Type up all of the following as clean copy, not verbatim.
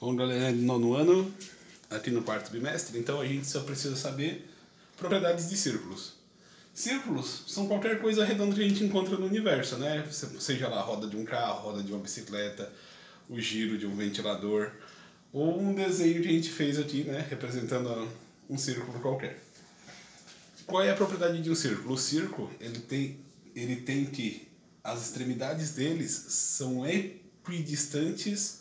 Bom, galera do nono ano, aqui no quarto bimestre, então a gente só precisa saber propriedades de círculos. Círculos são qualquer coisa redonda que a gente encontra no universo, né? Seja lá a roda de um carro, a roda de uma bicicleta, o giro de um ventilador, ou um desenho que a gente fez aqui, né? Representando um círculo qualquer. Qual é a propriedade de um círculo? O círculo, ele tem que as extremidades deles são equidistantes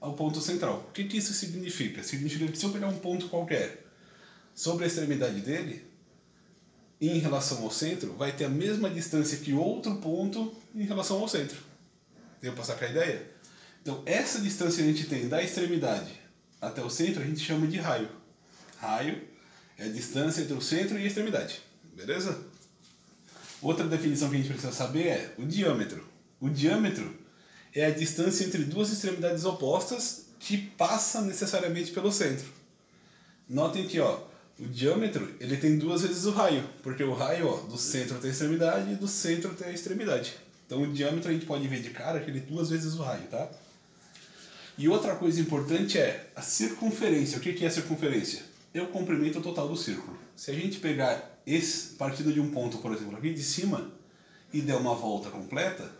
ao ponto central. O que isso significa? Significa que se eu pegar um ponto qualquer sobre a extremidade dele, em relação ao centro, vai ter a mesma distância que outro ponto em relação ao centro. Deu para sacar a ideia? Então, essa distância que a gente tem da extremidade até o centro, a gente chama de raio. Raio é a distância entre o centro e a extremidade. Beleza? Outra definição que a gente precisa saber é o diâmetro. O diâmetro é a distância entre duas extremidades opostas que passa necessariamente pelo centro. Notem que o diâmetro ele tem duas vezes o raio, porque o raio do centro até a extremidade e do centro até a extremidade. Então o diâmetro a gente pode ver de cara que ele é duas vezes o raio, tá? E outra coisa importante é a circunferência. O que é a circunferência? É o comprimento total do círculo. Se a gente pegar partindo de um ponto, por exemplo, aqui de cima, e der uma volta completa,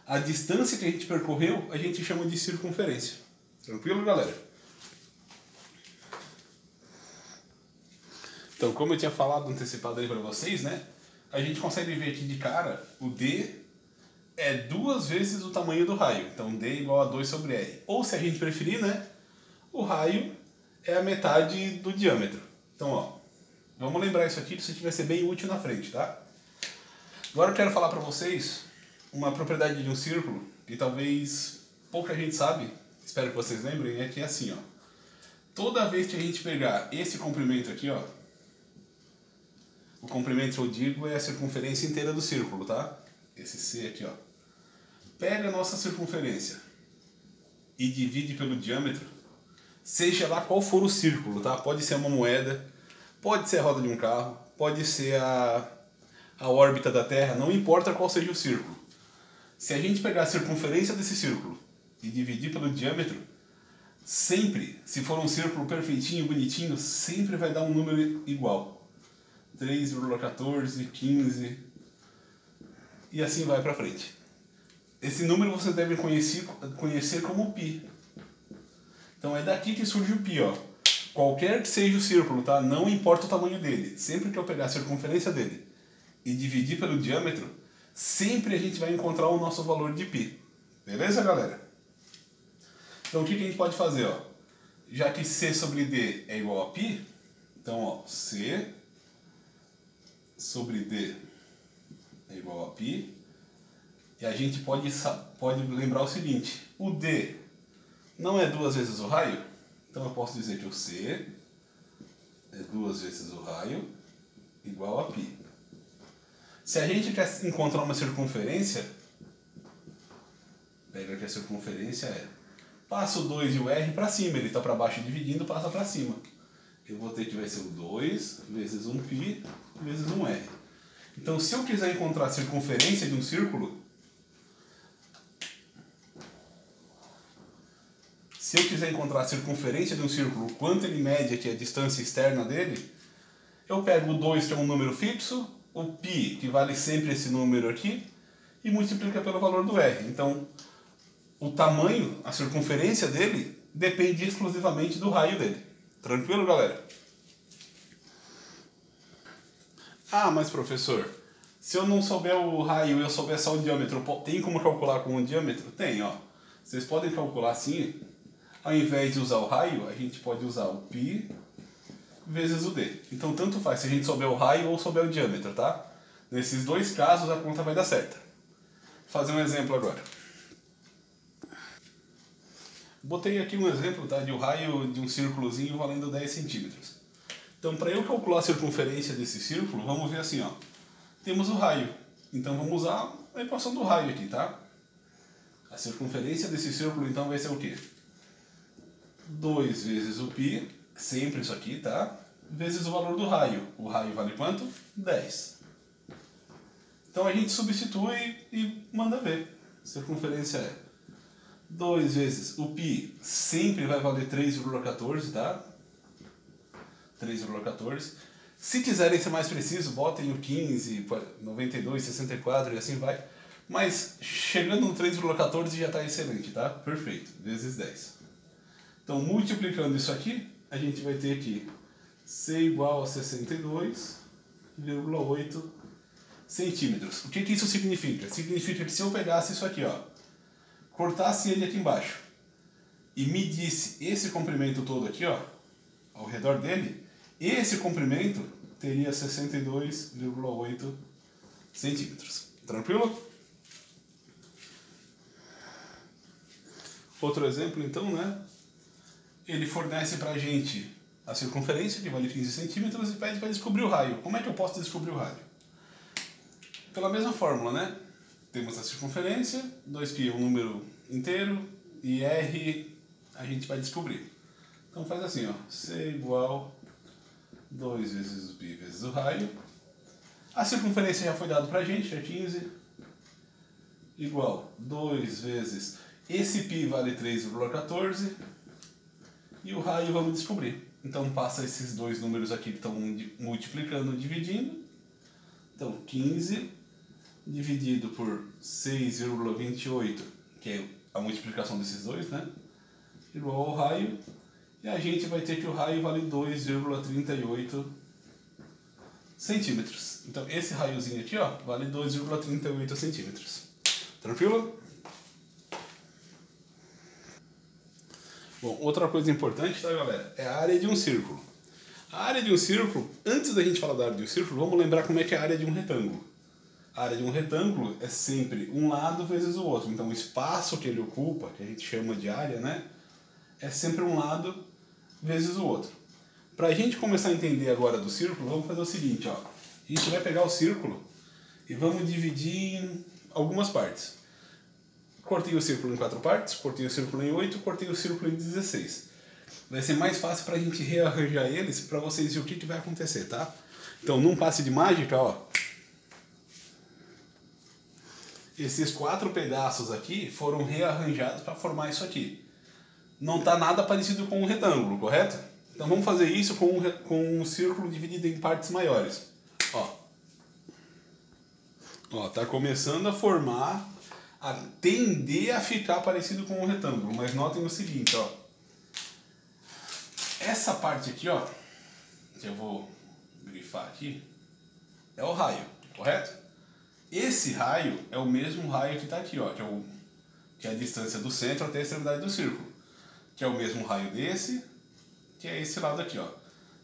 a distância que a gente percorreu, a gente chama de circunferência. Tranquilo, galera? Então, como eu tinha falado antecipado aí para vocês, né? A gente consegue ver aqui de cara, o D é duas vezes o tamanho do raio. Então, D é igual a 2 sobre R. Ou, se a gente preferir, né? O raio é a metade do diâmetro. Então, vamos lembrar isso aqui, que isso aqui vai ser bem útil na frente, tá? Agora eu quero falar para vocês uma propriedade de um círculo que talvez pouca gente sabe, espero que vocês lembrem, é que é assim, toda vez que a gente pegar esse comprimento aqui, o comprimento que eu digo é a circunferência inteira do círculo, tá? Esse C aqui, pega a nossa circunferência e divide pelo diâmetro, seja lá qual for o círculo, tá? Pode ser uma moeda, pode ser a roda de um carro, pode ser a órbita da Terra, não importa qual seja o círculo. Se a gente pegar a circunferência desse círculo e dividir pelo diâmetro, sempre, se for um círculo perfeitinho, bonitinho, sempre vai dar um número igual. 3,14, 15 e assim vai para frente. Esse número você deve conhecer como π. Então é daqui que surge o π, Qualquer que seja o círculo, tá? Não importa o tamanho dele. Sempre que eu pegar a circunferência dele e dividir pelo diâmetro, sempre a gente vai encontrar o nosso valor de π. Beleza, galera? Então o que a gente pode fazer, Já que C sobre D é igual a π, então C sobre D é igual a π. E a gente pode lembrar o seguinte, o D não é duas vezes o raio, então eu posso dizer que o C é duas vezes o raio igual a π. Se a gente quer encontrar uma circunferência, pega que a circunferência passa o 2 e o R para cima, ele está para baixo dividindo, passa para cima. Eu vou ter que vai ser o 2 vezes um π vezes um R. Então, se eu quiser encontrar a circunferência de um círculo, quanto ele mede aqui a distância externa dele, eu pego o 2, que é um número fixo, o π, que vale sempre esse número aqui, e multiplica pelo valor do R. Então, o tamanho, a circunferência dele, depende exclusivamente do raio dele. Tranquilo, galera? Ah, mas professor, se eu não souber o raio e eu souber só o diâmetro, tem como calcular com o diâmetro? Tem, Vocês podem calcular assim, ao invés de usar o raio, a gente pode usar o π vezes o d. Então, tanto faz se a gente souber o raio ou souber o diâmetro, tá? Nesses dois casos, a conta vai dar certa. Vou fazer um exemplo agora. Botei aqui um exemplo, tá? De um raio de um círculozinho valendo 10 centímetros. Então, para eu calcular a circunferência desse círculo, vamos ver assim, Temos o raio. Então, vamos usar a equação do raio aqui, tá? A circunferência desse círculo, então, vai ser o quê? 2 vezes o π, sempre isso aqui, tá? Vezes o valor do raio. O raio vale quanto? 10. Então a gente substitui e manda ver. A circunferência é 2 vezes o π sempre vai valer 3,14, tá? 3,14. Se quiserem ser mais preciso, botem o 15, 92, 64 e assim vai. Mas chegando no 3,14 já está excelente, tá? Perfeito, vezes 10. Então, multiplicando isso aqui, a gente vai ter que C igual a 62,8 centímetros. O que isso significa? Significa que se eu pegasse isso aqui, ó, cortasse ele aqui embaixo e medisse esse comprimento todo aqui, ó, ao redor dele, esse comprimento teria 62,8 centímetros. Tranquilo? Outro exemplo, então, né? Ele fornece pra gente a circunferência, que vale 15 centímetros, e pede para descobrir o raio. Como é que eu posso descobrir o raio? Pela mesma fórmula, né? Temos a circunferência, 2π é um número inteiro, e R a gente vai descobrir. Então faz assim, ó, C igual 2 vezes o π vezes o raio. A circunferência já foi dado pra gente, é 15, igual 2 vezes, esse π vale 3,14, e o raio vamos descobrir. Então passa esses dois números aqui que estão multiplicando, dividindo. Então 15 dividido por 6,28, que é a multiplicação desses dois, né? Igual ao raio. E a gente vai ter que o raio vale 2,38 centímetros. Então esse raiozinho aqui, ó, vale 2,38 centímetros. Tranquilo? Bom, outra coisa importante, tá, galera? É a área de um círculo. A área de um círculo, antes da gente falar da área de um círculo, vamos lembrar como é que é a área de um retângulo. A área de um retângulo é sempre um lado vezes o outro. Então o espaço que ele ocupa, que a gente chama de área, né? É sempre um lado vezes o outro. Para a gente começar a entender agora do círculo, vamos fazer o seguinte, ó. A gente vai pegar o círculo e vamos dividir em algumas partes. Cortei o círculo em 4 partes, cortei o círculo em 8, cortei o círculo em 16. Vai ser mais fácil para a gente rearranjar eles para vocês verem o que vai acontecer, tá? Então, num passe de mágica, ó. Esses 4 pedaços aqui foram rearranjados para formar isso aqui. Não está nada parecido com um retângulo, correto? Então vamos fazer isso com um círculo dividido em partes maiores. Ó, tá começando a formar, a tender a ficar parecido com um retângulo. Mas notem o seguinte, ó. Essa parte aqui, ó, que eu vou grifar aqui, é o raio, correto? Esse raio é o mesmo raio que está aqui, ó, que é a distância do centro até a extremidade do círculo. Que é o mesmo raio desse, que é esse lado aqui, ó.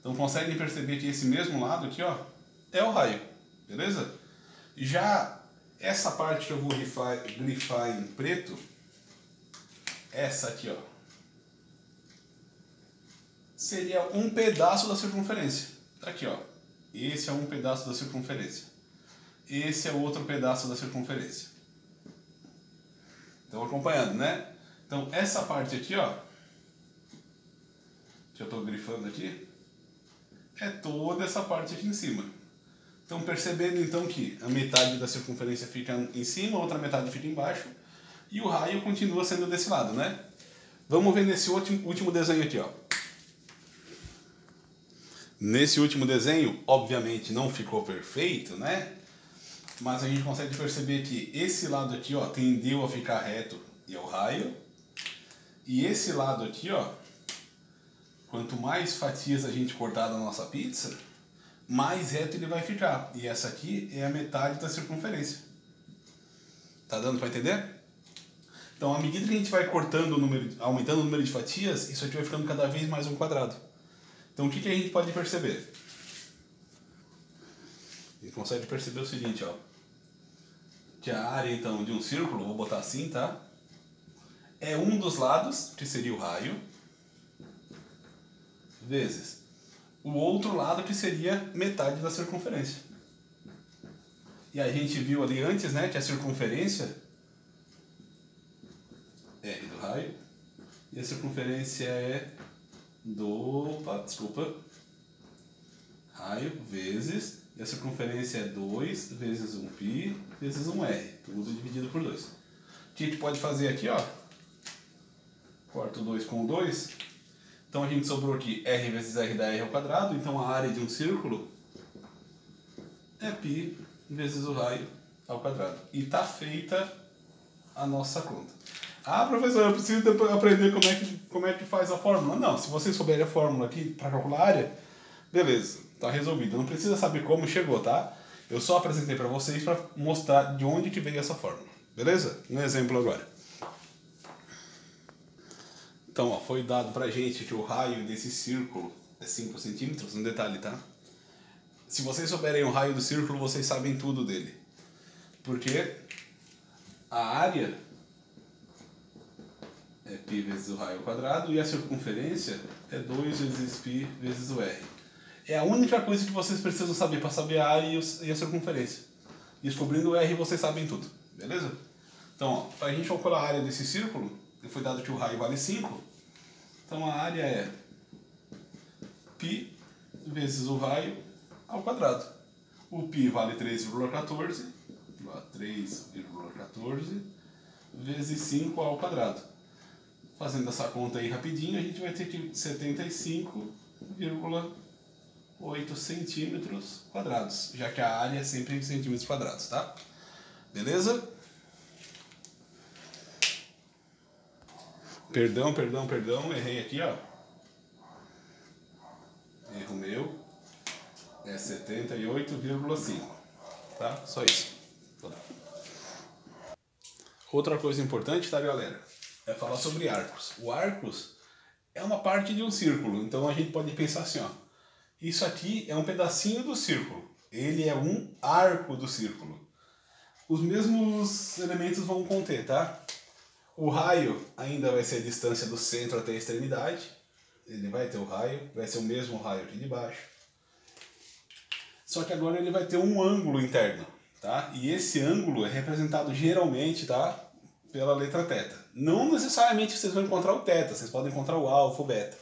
Então conseguem perceber que esse mesmo lado aqui, ó, é o raio, beleza? Já essa parte que eu vou grifar em preto, essa aqui, ó, seria um pedaço da circunferência. Tá aqui, ó. Esse é um pedaço da circunferência. Esse é outro pedaço da circunferência. Estão acompanhando, né? Então essa parte aqui, ó, que eu estou grifando aqui, é toda essa parte aqui em cima. Então percebendo então que a metade da circunferência fica em cima, a outra metade fica embaixo, e o raio continua sendo desse lado, né? Vamos ver nesse último desenho aqui, ó. Nesse último desenho, obviamente não ficou perfeito, né? Mas a gente consegue perceber que esse lado aqui, ó, tendeu a ficar reto e é o raio. E esse lado aqui, ó, quanto mais fatias a gente cortar da nossa pizza, mais reto ele vai ficar. E essa aqui é a metade da circunferência. Tá dando para entender? Então, à medida que a gente vai cortando aumentando o número de fatias, isso aqui vai ficando cada vez mais um quadrado. Então, o que a gente pode perceber? A gente consegue perceber o seguinte, ó. Que a área, então, de um círculo, vou botar assim, tá? É um dos lados, que seria o raio, vezes o outro lado, que seria metade da circunferência. E a gente viu ali antes, né, que a circunferência é R do raio, e a circunferência é raio vezes, e a circunferência é 2 vezes 1π vezes 1r, tudo dividido por 2. O que a gente pode fazer aqui, ó? Corto 2 com 2. Então a gente sobrou aqui R vezes R da R ao quadrado. Então a área de um círculo é π vezes o raio ao quadrado. E está feita a nossa conta. Ah, professor, eu preciso aprender como é que faz a fórmula. Não, se vocês souberem a fórmula aqui para calcular a área, beleza, está resolvido. Não precisa saber como chegou, tá? Eu só apresentei para vocês para mostrar de onde que veio essa fórmula. Beleza? Um exemplo agora. Então, ó, foi dado pra gente que o raio desse círculo é 5 centímetros. Um detalhe, tá? Se vocês souberem o raio do círculo, vocês sabem tudo dele. Porque a área é π vezes o raio ao quadrado e a circunferência é 2 vezes π vezes o r. É a única coisa que vocês precisam saber para saber a área e a circunferência. Descobrindo o r, vocês sabem tudo. Beleza? Então, para a gente calcular a área desse círculo, foi dado que o raio vale 5. Então a área é π vezes o raio ao quadrado. O π vale 3,14. 3,14 vezes 5 ao quadrado. Fazendo essa conta aí rapidinho, a gente vai ter que 75,8 centímetros quadrados, já que a área é sempre em centímetros quadrados, tá? Beleza? Perdão, errei aqui, ó. Erro meu. É 78,5. Tá? Só isso. Outra coisa importante, tá, galera? É falar sobre arcos. O arcos é uma parte de um círculo. Então a gente pode pensar assim, ó. Isso aqui é um pedacinho do círculo. Ele é um arco do círculo. Os mesmos elementos vão conter, tá? O raio ainda vai ser a distância do centro até a extremidade. Ele vai ter o raio, vai ser o mesmo raio aqui de baixo. Só que agora ele vai ter um ângulo interno, tá? E esse ângulo é representado geralmente, tá? Pela letra θ. Não necessariamente vocês vão encontrar o θ, vocês podem encontrar o alfa, o beta.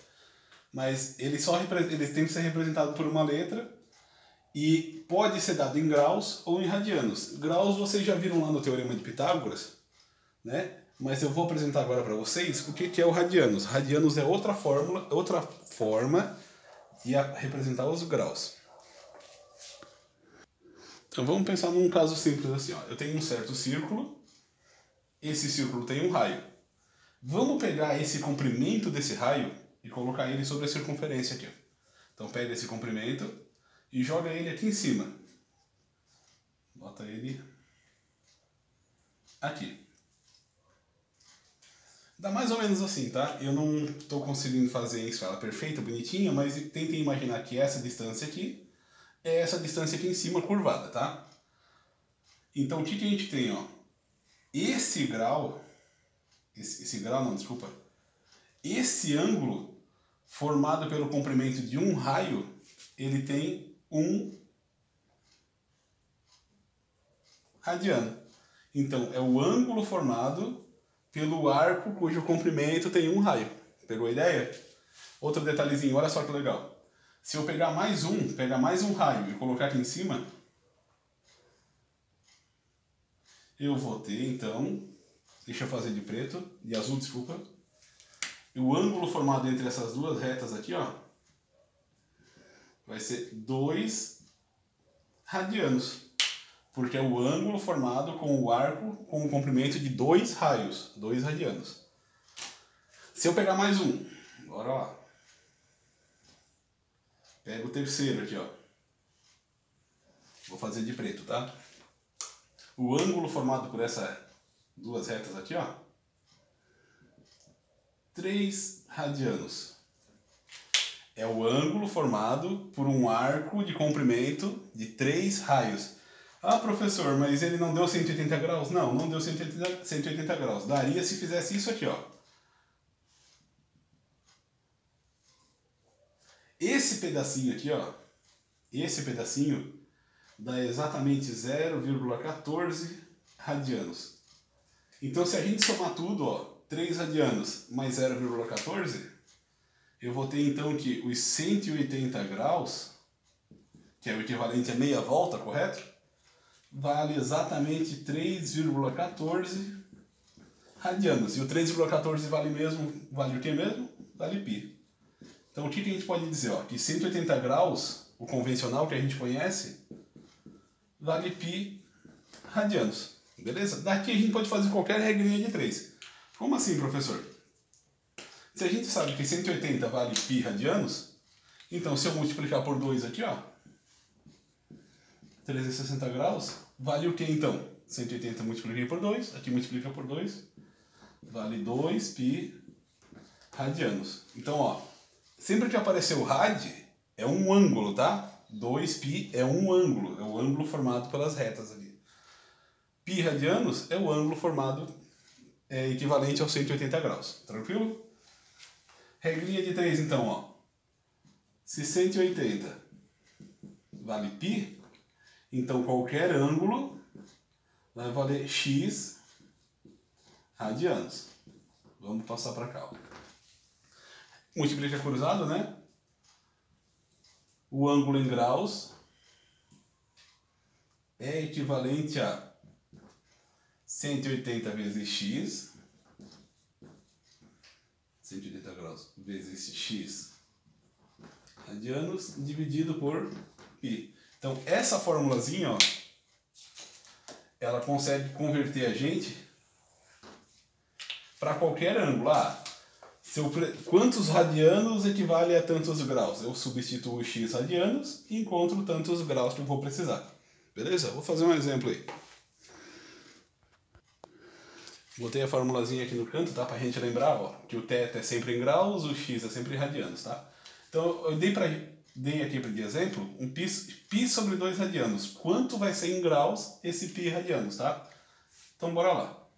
Mas ele tem que ser representado por uma letra e pode ser dado em graus ou em radianos. Graus vocês já viram lá no Teorema de Pitágoras, né? Mas eu vou apresentar agora para vocês o que é o radianos. Radianos é outra forma de representar os graus. Então vamos pensar num caso simples assim, ó. Eu tenho um certo círculo, esse círculo tem um raio. Vamos pegar esse comprimento desse raio e colocar ele sobre a circunferência aqui. Então pega esse comprimento e joga ele aqui em cima. Bota ele aqui. Dá mais ou menos assim, tá? Eu não estou conseguindo fazer em escala perfeita, bonitinha, mas tentem imaginar que essa distância aqui é essa distância aqui em cima curvada, tá? Então o que a gente tem, ó? Esse grau, esse ângulo formado pelo comprimento de um raio, ele tem um radiano. Então é o ângulo formado pelo arco cujo comprimento tem um raio. Pegou a ideia? Outro detalhezinho, olha só que legal. Se eu pegar mais um raio e colocar aqui em cima, eu vou ter, então, deixa eu fazer de preto, de azul, desculpa. E o ângulo formado entre essas duas retas aqui, ó, vai ser 2 radianos. Porque é o ângulo formado com o arco com o comprimento de 2 raios, 2 radianos. Se eu pegar mais um, bora lá. Pega o terceiro aqui, ó. Vou fazer de preto, tá? O ângulo formado por essas duas retas aqui, ó. 3 radianos. É o ângulo formado por um arco de comprimento de 3 raios. Ah, professor, mas ele não deu 180 graus? Não, não deu 180 graus. Daria se fizesse isso aqui, ó. Esse pedacinho aqui, ó. Esse pedacinho dá exatamente 0,14 radianos. Então, se a gente somar tudo, ó, 3 radianos mais 0,14, eu vou ter então que os 180 graus, que é o equivalente a meia volta, correto? Vale exatamente 3,14 radianos. E o 13,14 vale mesmo, vale o que mesmo? Vale π. Então o que a gente pode dizer? Ó, que 180 graus, o convencional que a gente conhece, vale π radianos. Beleza? Daqui a gente pode fazer qualquer regrinha de 3. Como assim, professor? Se a gente sabe que 180 vale π radianos, então se eu multiplicar por 2 aqui, ó, 360 graus, vale o que então? 180 multipliquei por 2, aqui multiplica por 2, vale 2π radianos. Então, ó, sempre que aparecer o rad, é um ângulo, tá? 2π é um ângulo, é o ângulo formado pelas retas ali. Π radianos é o ângulo formado equivalente aos 180 graus. Tranquilo? Regrinha de 3, então, ó. Se 180 vale π, então qualquer ângulo vai valer x radianos. Vamos passar para cá, ó. Multiplica cruzado, né? O ângulo em graus é equivalente a 180 vezes x, 180 graus vezes x radianos, dividido por π. Então, essa formulazinha, ó, ela consegue converter a gente para qualquer ângulo. Quantos radianos equivale a tantos graus? Eu substituo x radianos e encontro tantos graus que eu vou precisar. Beleza? Vou fazer um exemplo aí. Botei a formulazinha aqui no canto, tá? Pra gente lembrar, ó, que o θ é sempre em graus, o x é sempre em radianos, tá? Então, eu dei aqui de exemplo um π sobre 2 radianos. Quanto vai ser em graus esse π radianos, tá? Então, bora lá.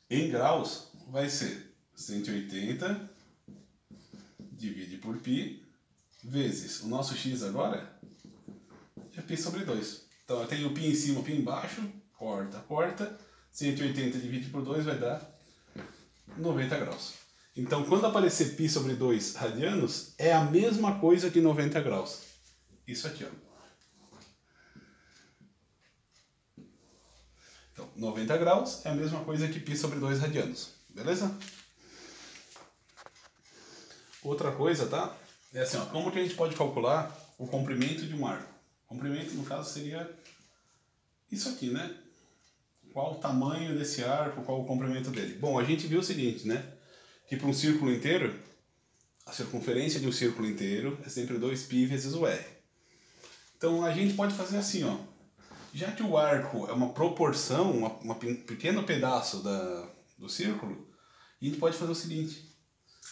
Em graus vai ser 180 divide por π vezes o nosso x agora é π sobre 2. Então, eu tenho π em cima, π embaixo, corta. 180 divide por 2 vai dar 90 graus. Então, quando aparecer π sobre 2 radianos, é a mesma coisa que 90 graus. Isso aqui, ó. Então, 90 graus é a mesma coisa que π sobre 2 radianos. Beleza? Outra coisa, tá? É assim, ó. Como que a gente pode calcular o comprimento de um arco? O comprimento, no caso, seria isso aqui, né? Qual o tamanho desse arco, qual o comprimento dele? Bom, a gente viu o seguinte, né? Que para um círculo inteiro, a circunferência de um círculo inteiro é sempre 2π vezes o r. Então, a gente pode fazer assim, ó. Já que o arco é uma proporção, um pequeno pedaço do círculo, a gente pode fazer o seguinte.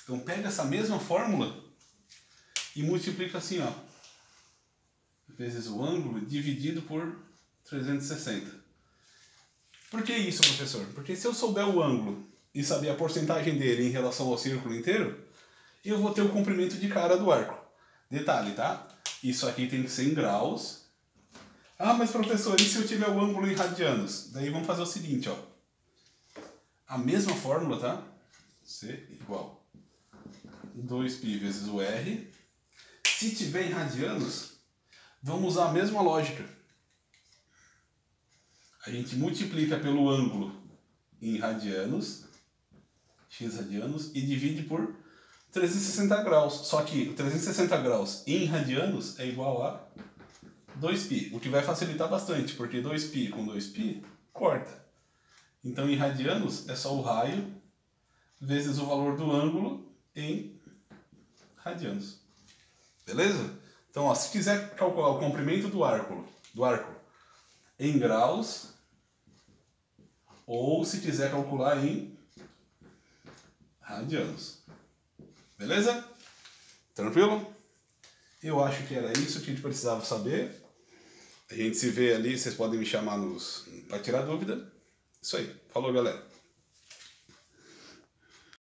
Então, pega essa mesma fórmula e multiplica assim, ó. Vezes o ângulo dividido por 360. Por que isso, professor? Porque se eu souber o ângulo e saber a porcentagem dele em relação ao círculo inteiro, eu vou ter o comprimento de cara do arco. Detalhe, tá? Isso aqui tem que ser em graus. Ah, mas professor, e se eu tiver o ângulo em radianos? Daí vamos fazer o seguinte, ó. A mesma fórmula, tá? C igual 2π vezes o r. Se tiver em radianos, vamos usar a mesma lógica. A gente multiplica pelo ângulo em radianos, x radianos, e divide por 360 graus. Só que 360 graus em radianos é igual a 2π, o que vai facilitar bastante, porque 2π com 2π corta. Então, em radianos, é só o raio vezes o valor do ângulo em radianos. Beleza? Então, ó, se quiser calcular o comprimento do arco em graus, ou se quiser calcular em radianos. Beleza? Tranquilo? Eu acho que era isso que a gente precisava saber. A gente se vê ali, vocês podem me chamar para tirar dúvida. Isso aí. Falou, galera.